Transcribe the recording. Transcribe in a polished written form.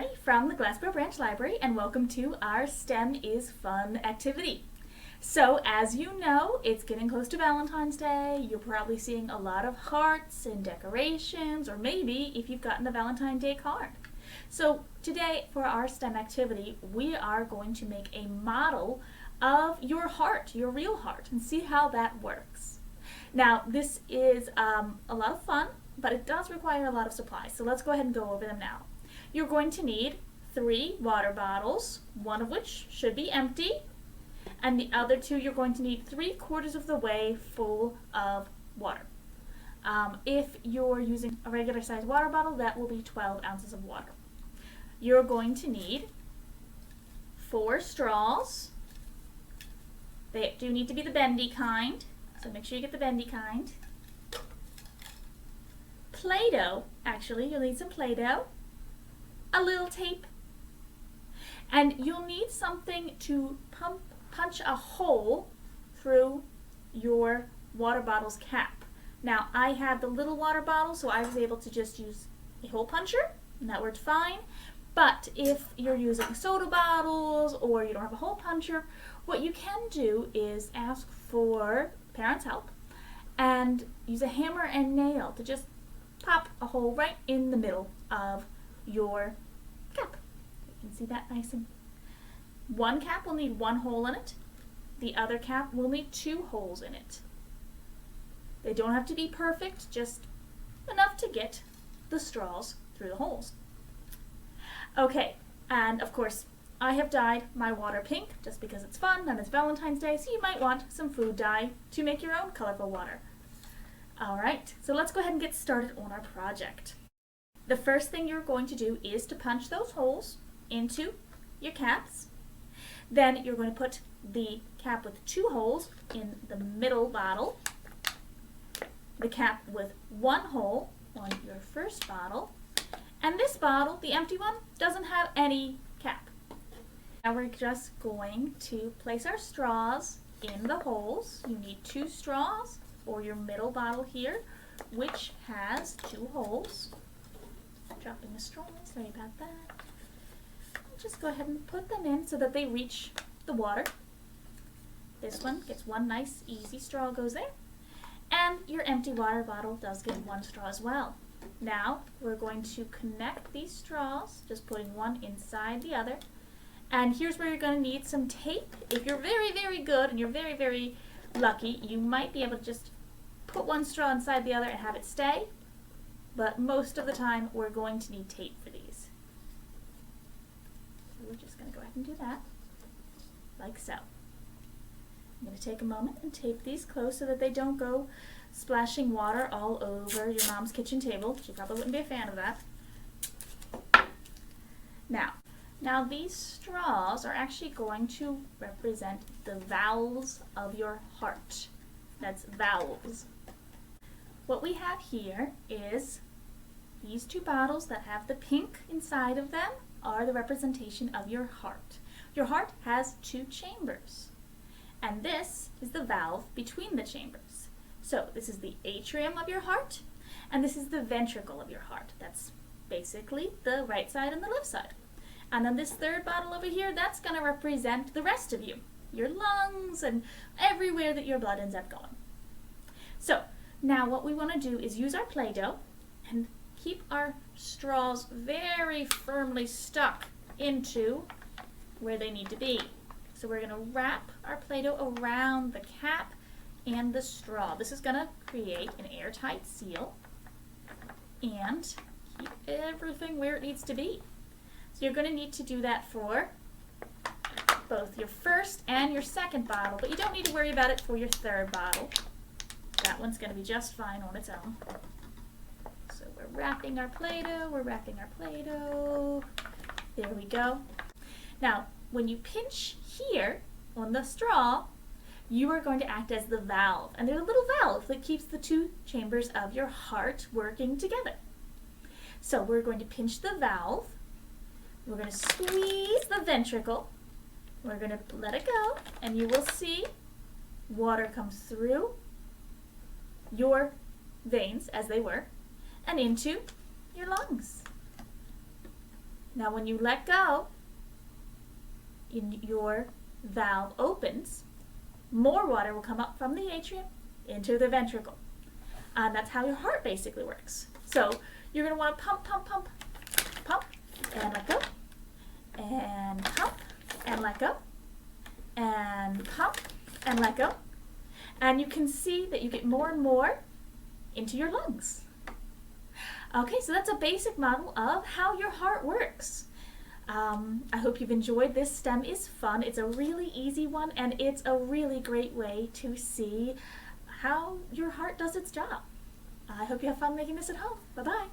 Mary from the Gloucester Branch Library, and welcome to our STEM is Fun activity. So as you know, it's getting close to Valentine's Day. You're probably seeing a lot of hearts and decorations, or maybe if you've gotten a Valentine's Day card. So today for our STEM activity, we are going to make a model of your heart, your real heart, and see how that works. Now this is a lot of fun, but it does require a lot of supplies. So let's go ahead and go over them now. You're going to need 3 water bottles, one of which should be empty, and the other 2 you're going to need 3/4 of the way full of water. If you're using a regular size water bottle, that will be 12 ounces of water. You're going to need 4 straws. They do need to be the bendy kind, so make sure you get the bendy kind. Play-Doh, actually, you'll need some Play-Doh. A little tape, and you'll need something to punch a hole through your water bottle's cap. Now I have the little water bottle, so I was able to just use a hole puncher, and that worked fine. But if you're using soda bottles or you don't have a hole puncher, what you can do is ask for parents' help and use a hammer and nail to just pop a hole right in the middle of your cap. You can see that nice and... One cap will need 1 hole in it. The other cap will need 2 holes in it. They don't have to be perfect, just enough to get the straws through the holes. Okay, and of course I have dyed my water pink just because it's fun and it's Valentine's Day, so you might want some food dye to make your own colorful water. Alright, so let's go ahead and get started on our project. The first thing you're going to do is to punch those holes into your caps. Then you're going to put the cap with 2 holes in the middle bottle, the cap with 1 hole on your first bottle, and this bottle, the empty one, doesn't have any cap. Now we're just going to place our straws in the holes. You need 2 straws for your middle bottle here, which has 2 holes. Dropping the straws, sorry about that. Just go ahead and put them in so that they reach the water. This one gets 1 nice easy straw goes there, and your empty water bottle does get 1 straw as well. Now we're going to connect these straws, just putting one inside the other, and here's where you're going to need some tape. If you're very good and you're very lucky, you might be able to just put 1 straw inside the other and have it stay. But most of the time, we're going to need tape for these. So we're just going to go ahead and do that, like so. I'm going to take a moment and tape these close so that they don't go splashing water all over your mom's kitchen table. She probably wouldn't be a fan of that. Now these straws are actually going to represent the valves of your heart. That's valves. What we have here is these 2 bottles that have the pink inside of them are the representation of your heart. Your heart has 2 chambers, and this is the valve between the chambers. So this is the atrium of your heart, and this is the ventricle of your heart. That's basically the right side and the left side. And then this 3rd bottle over here, that's going to represent the rest of you, your lungs and everywhere that your blood ends up going. So now what we want to do is use our Play-Doh and keep our straws very firmly stuck into where they need to be. So we're going to wrap our Play-Doh around the cap and the straw. This is going to create an airtight seal and keep everything where it needs to be. So you're going to need to do that for both your first and your second bottle, but you don't need to worry about it for your 3rd bottle. That one's going to be just fine on its own. So we're wrapping our Play-Doh, There we go. Now, when you pinch here on the straw, you are going to act as the valve. And there's a little valve that keeps the 2 chambers of your heart working together. So we're going to pinch the valve. We're going to squeeze the ventricle. We're going to let it go, and you will see water comes through your veins, as they were, and into your lungs. Now when you let go, your valve opens, more water will come up from the atrium into the ventricle. And that's how your heart basically works. So you're going to want to pump, pump, pump, pump, and let go, and pump, and let go, and pump, and let go. And you can see that you get more and more into your lungs. Okay, so that's a basic model of how your heart works. I hope you've enjoyed this. STEM is fun. It's a really easy one, and it's a really great way to see how your heart does its job. I hope you have fun making this at home. Bye-bye.